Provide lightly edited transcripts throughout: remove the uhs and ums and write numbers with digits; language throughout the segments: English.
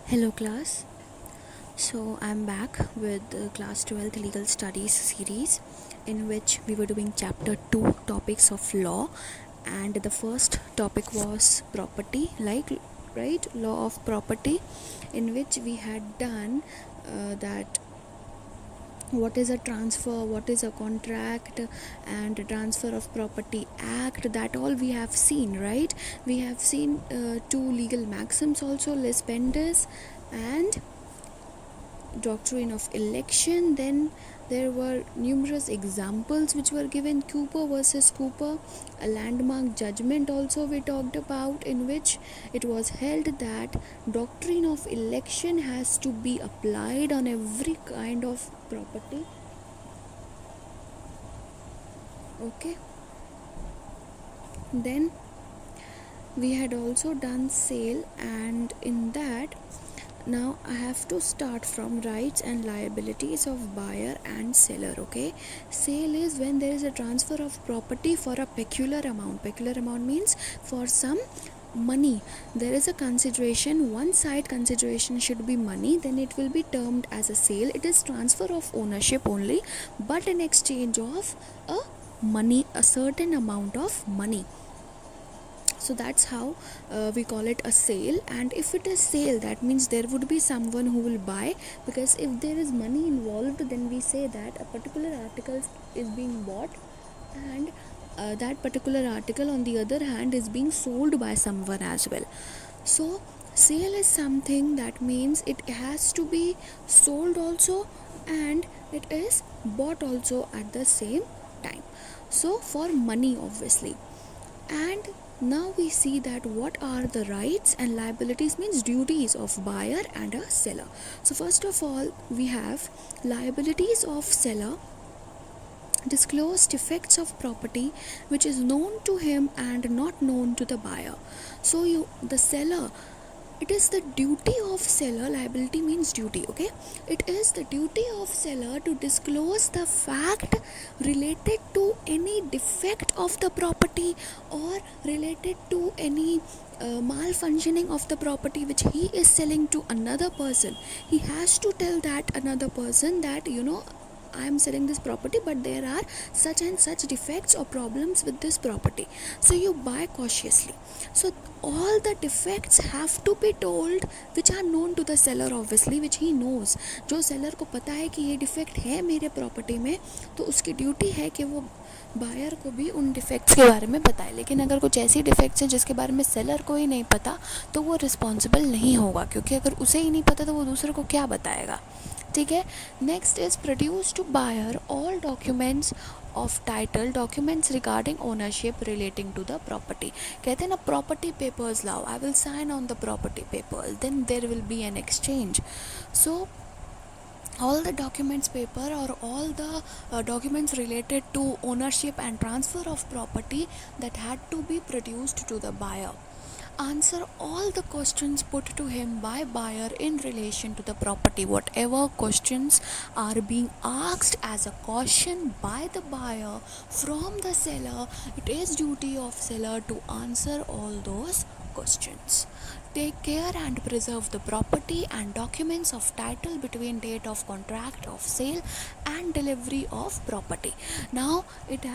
Hello class. So I'm back with the class 12th legal studies series in which we were doing chapter 2 topics of law, and the first topic was property, like right, law of property, in which we had done that what is a transfer, what is a contract, and transfer of property act. That all we have seen, right? We have seen two legal maxims also, lis pendus and doctrine of election. Then there were numerous examples which were given. Cooper versus Cooper, a landmark judgment also we talked about, in which it was held that doctrine of election has to be applied on every kind of property. Okay, then we had also done sale, and in that now I have to start from rights and liabilities of buyer and seller. Okay, sale is when there is a transfer of property for a peculiar amount. Peculiar amount means for some money. There is a consideration, one side consideration should be money, then it will be termed as a sale. It is transfer of ownership only, but in exchange of a money, a certain amount of money. So that's how we call it a sale. And if it is sale, that means there would be someone who will buy, because if there is money involved, then we say that a particular article is being bought, and that particular article on the other hand is being sold by someone as well. So sale is something that means it has to be sold also and it is bought also at the same time, so for money obviously. And now we see that what are the rights and liabilities, means duties of buyer and a seller. So first of all, we have liabilities of seller: disclose defects of property which is known to him and not known to the buyer. So the seller, it is the duty of seller. Liability means duty. Okay, it is the duty of seller to disclose the fact related to any defect of the property or related to any malfunctioning of the property which he is selling to another person. He has to tell that another person that I am selling this property, but there are such and such defects or problems with this property, so you buy cautiously. So all the defects have to be told which are known to the seller obviously, which he knows. जो seller को पता है कि ये defect है मेरे property में, तो उसकी duty है कि वो बायर को भी उन डिफेक्ट्स के बारे में बताए. लेकिन अगर कुछ ऐसी डिफेक्ट्स हैं जिसके बारे में सेलर को ही नहीं पता, तो वो रिस्पॉन्सिबल नहीं होगा, क्योंकि अगर उसे ही नहीं पता तो वो दूसरे को क्या बताएगा. ठीक है. Next is produce to buyer all documents of title, documents regarding ownership relating to the property. कहते हैं ना, प्रॉपर्टी पेपर्स लाओ, I will sign on the property papers, then there will be an exchange. So all the documents paper or all the documents related to ownership and transfer of property that had to be produced to the buyer. Answer all the questions put to him by buyer in relation to the property. Whatever questions are being asked as a caution by the buyer from the seller, it is duty of seller to answer all those questions. Take care and preserve the property and documents of title between date of contract of sale and delivery of property. Now it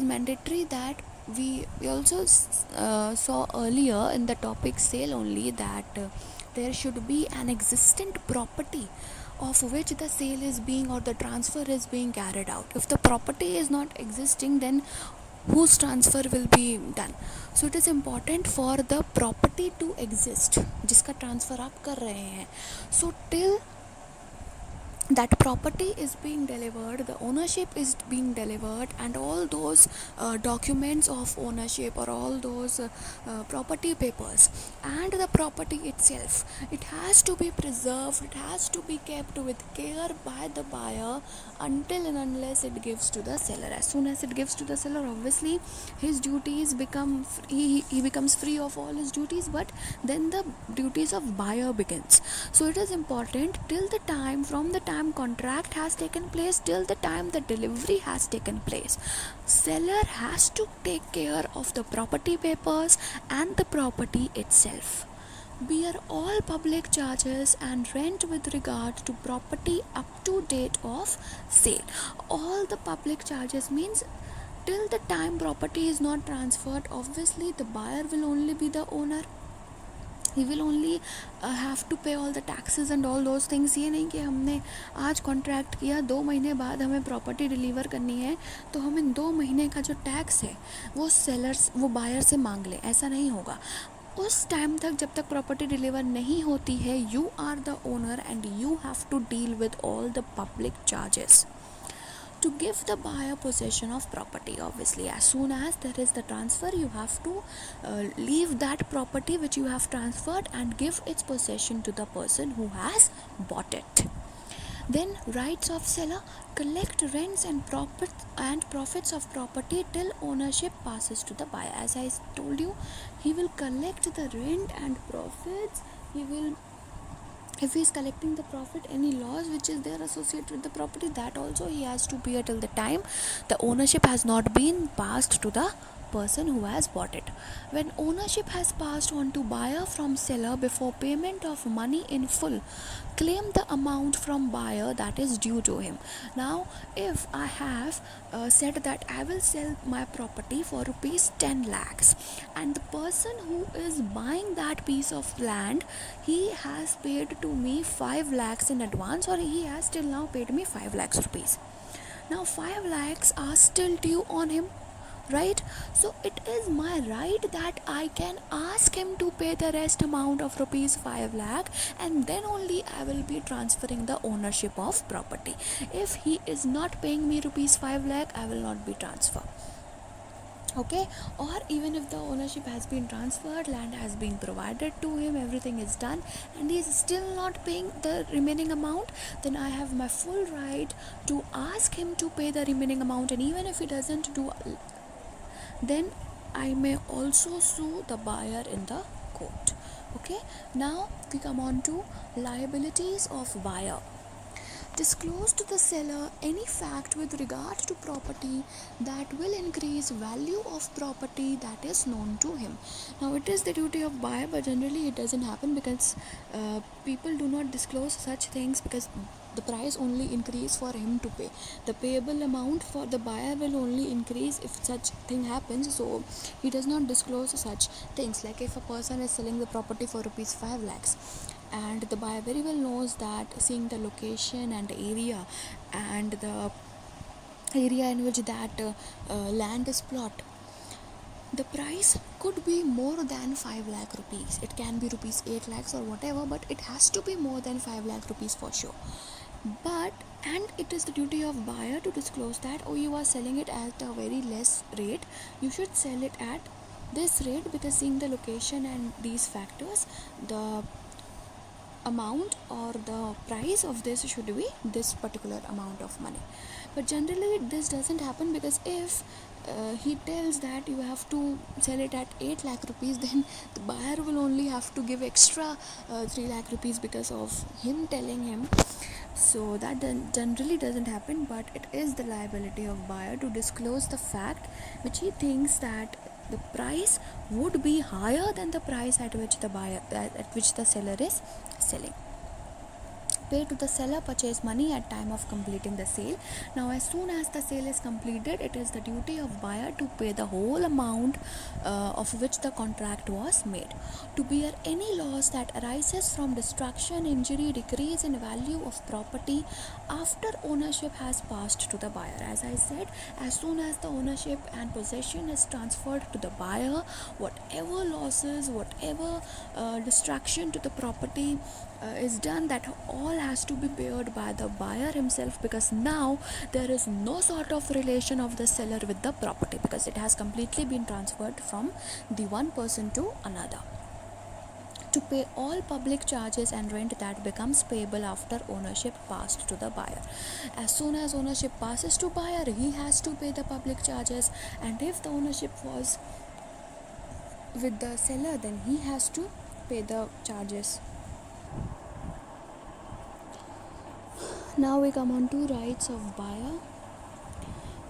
is mandatory that we also saw earlier in the topic sale only that there should be an existent property of which the sale is being or the transfer is being carried out. If the property is not existing, then whose transfer will be done? So it is important for the property to exist जिसका transfer आप कर रहे हैं. So till that property is being delivered, the ownership is being delivered, and all those documents of ownership or all those property papers and the property itself, it has to be preserved, it has to be kept with care by the buyer until and unless it gives to the seller. As soon as it gives to the seller, obviously his duties become he becomes free of all his duties, but then the duties of buyer begins. So it is important till the time, from the time contract has taken place till the time the delivery has taken place, seller has to take care of the property papers and the property itself. bear all public charges and rent with regard to property up to date of sale. All the public charges means till the time property is not transferred, obviously the buyer will only be the owner. He will only have to pay all the taxes and all those things. ये नहीं कि हमने आज contract किया 2 महीने बाद हमें property deliver करनी है तो हम इन 2 महीने का जो टैक्स है वो बायर से मांग लें, ऐसा नहीं होगा. उस टाइम तक जब तक प्रॉपर्टी डिलीवर नहीं होती है, you are the owner and you have to deal with all the public charges to give the buyer possession of property. Obviously, as soon as there is the transfer, you have to leave that property which you have transferred and give its possession to the person who has bought it. Then rights of seller: collect rents and profits of property till ownership passes to the buyer. As I told you, he will collect the rent and profits. If he is collecting the profit, any loss which is there associated with the property, that also he has to bear till the time the ownership has not been passed to the person who has bought it. When ownership has passed on to buyer from seller before payment of money in full, claim the amount from buyer that is due to him. Now if I have said that I will sell my property for rupees 10 lakhs and the person who is buying that piece of land, he has paid to me 5 lakhs in advance, or he has till now paid me 5 lakhs rupees. Now 5 lakhs are still due on him, right? So it is my right that I can ask him to pay the rest amount of rupees 5 lakh, and then only I will be transferring the ownership of property. If he is not paying me rupees 5 lakh, I will not be transferred. Okay, or even if the ownership has been transferred, land has been provided to him, everything is done, and he is still not paying the remaining amount, then I have my full right to ask him to pay the remaining amount. And even if he doesn't do, then I may also sue the buyer in the court. Okay, now we come on to liabilities of buyer. Disclose to the seller any fact with regard to property that will increase value of property that is known to him. Now it is the duty of buyer, but generally it doesn't happen because people do not disclose such things, because the price only increase for him to pay. The payable amount for the buyer will only increase if such thing happens, so he does not disclose such things. Like if a person is selling the property for rupees 5 lakhs and the buyer very well knows that, seeing the location and area and the area in which that land is plot, the price could be more than 5 lakh rupees. It can be rupees 8 lakhs or whatever, but it has to be more than 5 lakh rupees for sure. And it is the duty of buyer to disclose that, oh, you are selling it at a very less rate, you should sell it at this rate, because seeing the location and these factors, the amount or the price of this should be this particular amount of money. But generally this doesn't happen, because if he tells that you have to sell it at 8 lakh rupees, then the buyer will only have to give extra 3 lakh rupees because of him telling him. So that generally doesn't happen, but it is the liability of buyer to disclose the fact which he thinks that the price would be higher than the price at which the seller is selling. Pay to the seller purchase money at time of completing the sale. Now as soon as the sale is completed, it is the duty of buyer to pay the whole amount of which the contract was made. To bear any loss that arises from destruction, injury, decrease in value of property after ownership has passed to the buyer. As I said, as soon as the ownership and possession is transferred to the buyer, whatever losses, whatever destruction to the property is done, that all has to be paid by the buyer himself, because now there is no sort of relation of the seller with the property, because it has completely been transferred from the one person to another. To pay all public charges and rent that becomes payable after ownership passed to the buyer. As soon as ownership passes to buyer, he has to pay the public charges, and if the ownership was with the seller, then he has to pay the charges. Now we come on to rights of buyer.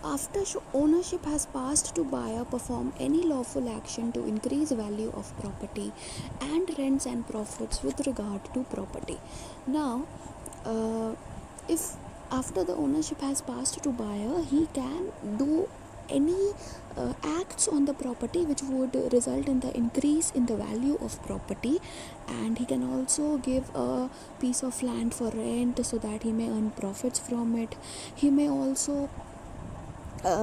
after ownership has passed to buyer, perform any lawful action to increase value of property and rents and profits with regard to property. Now, if after the ownership has passed to buyer, he can do any acts on the property which would result in the increase in the value of property, and he can also give a piece of land for rent so that he may earn profits from it. He may also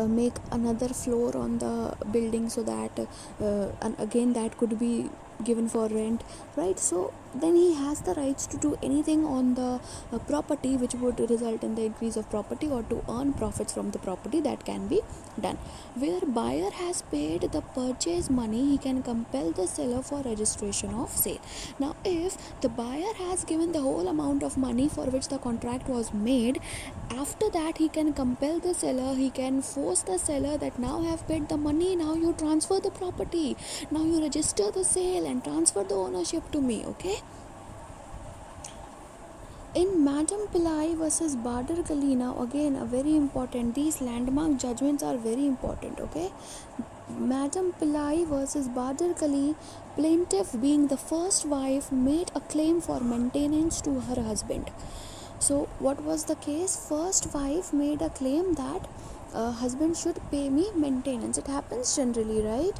make another floor on the building so that and again that could be given for rent, right? So then he has the rights to do anything on the property which would result in the increase of property or to earn profits from the property. That can be done. Where buyer has paid the purchase money, he can compel the seller for registration of sale. Now if the buyer has given the whole amount of money for which the contract was made, after that he can compel the seller, he can force the seller that now I have paid the money, now you transfer the property, now you register the sale and transfer the ownership to me. Okay, in Madam Pillai versus Badar Gali, now again a very important, these landmark judgments are very important. Okay, Madam Pillai versus Badar Gali, plaintiff being the first wife made a claim for maintenance to her husband. So what was the case? First wife made a claim that husband should pay me maintenance. It happens generally, right?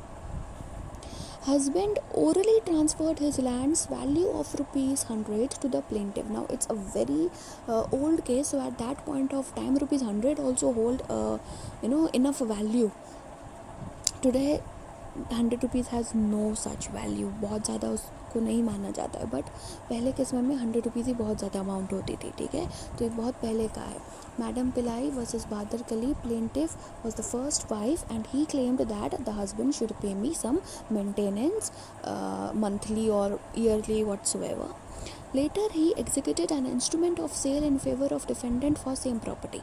Husband orally transferred his land's value of ₹100 to the plaintiff. Now it's a very old case, so at that point of time ₹100 also hold enough value. Today ₹100 has no such value, बहुत ज़्यादा उसको नहीं माना जाता है, but पहले के समय में ₹100 ही बहुत ज़्यादा अमाउंट होती थी. ठीक है, तो ये बहुत पहले का है. मैडम पिलाई वर्सेस बादर कली, plaintiff was the first wife and he claimed that the husband should pay me some maintenance, monthly or yearly whatsoever. Later he executed an instrument of sale in favor of defendant for same property.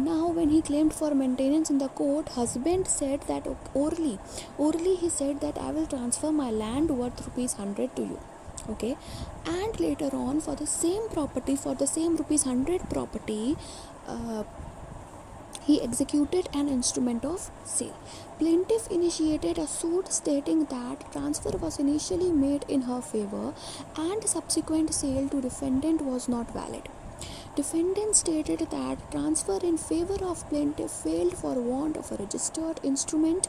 Now when he claimed for maintenance in the court, husband said that orally he said that I will transfer my land worth ₹100 to you. Okay, and later on for the same property, for the same ₹100 property, he executed an instrument of sale. Plaintiff initiated a suit stating that transfer was initially made in her favor and subsequent sale to defendant was not valid. Defendant stated that transfer in favor of plaintiff failed for want of a registered instrument.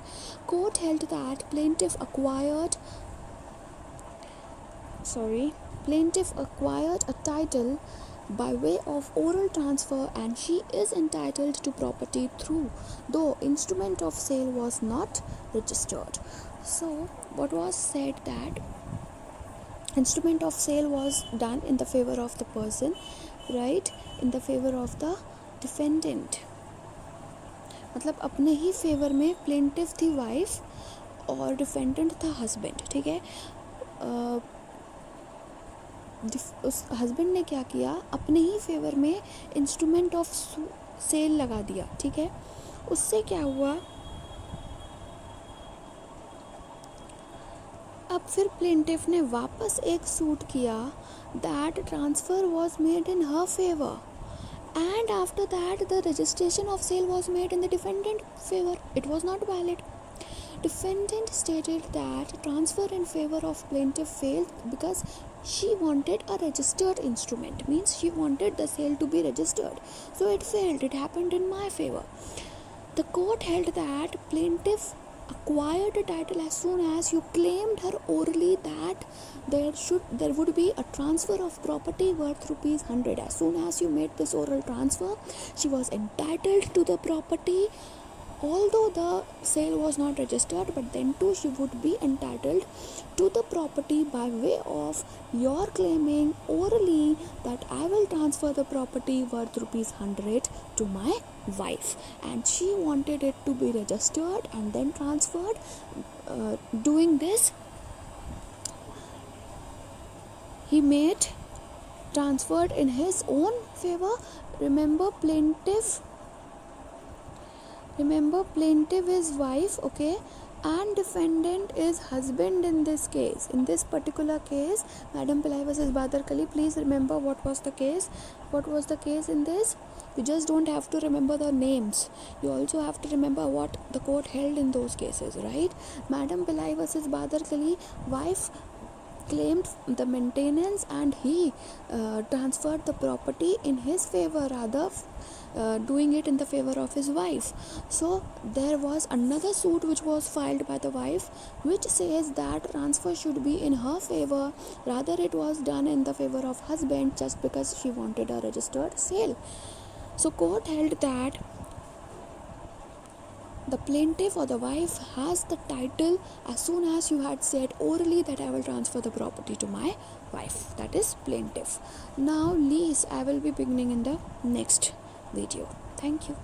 Court held that plaintiff acquired a title by way of oral transfer and she is entitled to property through, though instrument of sale was not registered. So what was said that instrument of sale was done in the favor of the person, right, in the favor of the defendant. मतलब अपने ही favour में plaintiff थी wife और defendant था husband. ठीक है, उस husband ने क्या किया, अपने ही फेवर में इंस्ट्रूमेंट ऑफ सेल लगा दिया. ठीक है, उससे क्या हुआ, अब फिर प्लेंटिफ ने वापस एक सूट किया that transfer was made in her favour and after that the registration of sale was made in the defendant favor. It was not valid. Defendant stated that transfer in favor of plaintiff failed because she wanted a registered instrument, means she wanted the sale to be registered, so it failed. It happened in my favor. The court held that plaintiff acquired a title as soon as you claimed her orally that there would be a transfer of property worth ₹100. As soon as you made this oral transfer, she was entitled to the property, although the sale was not registered, but then too she would be entitled to the property by way of your claiming orally that I will transfer the property worth ₹100 to my wife, and she wanted it to be registered and then transferred. Doing this, he made transferred in his own favor. Remember plaintiff is wife. Okay, and defendant is husband in this case. In this particular case, Madam Pillai versus Badar Kali, please remember what was the case. What was the case in this? You just don't have to remember the names, you also have to remember what the court held in those cases, right? Madam Pillai versus Badar Kali, wife claimed the maintenance and he transferred the property in his favor, rather doing it in the favor of his wife. So there was another suit which was filed by the wife which says that transfer should be in her favor, rather it was done in the favor of husband just because she wanted a registered sale. So court held that the plaintiff or the wife has the title as soon as you had said orally that I will transfer the property to my wife, that is plaintiff. Now lease I will be beginning in the next video. Thank you.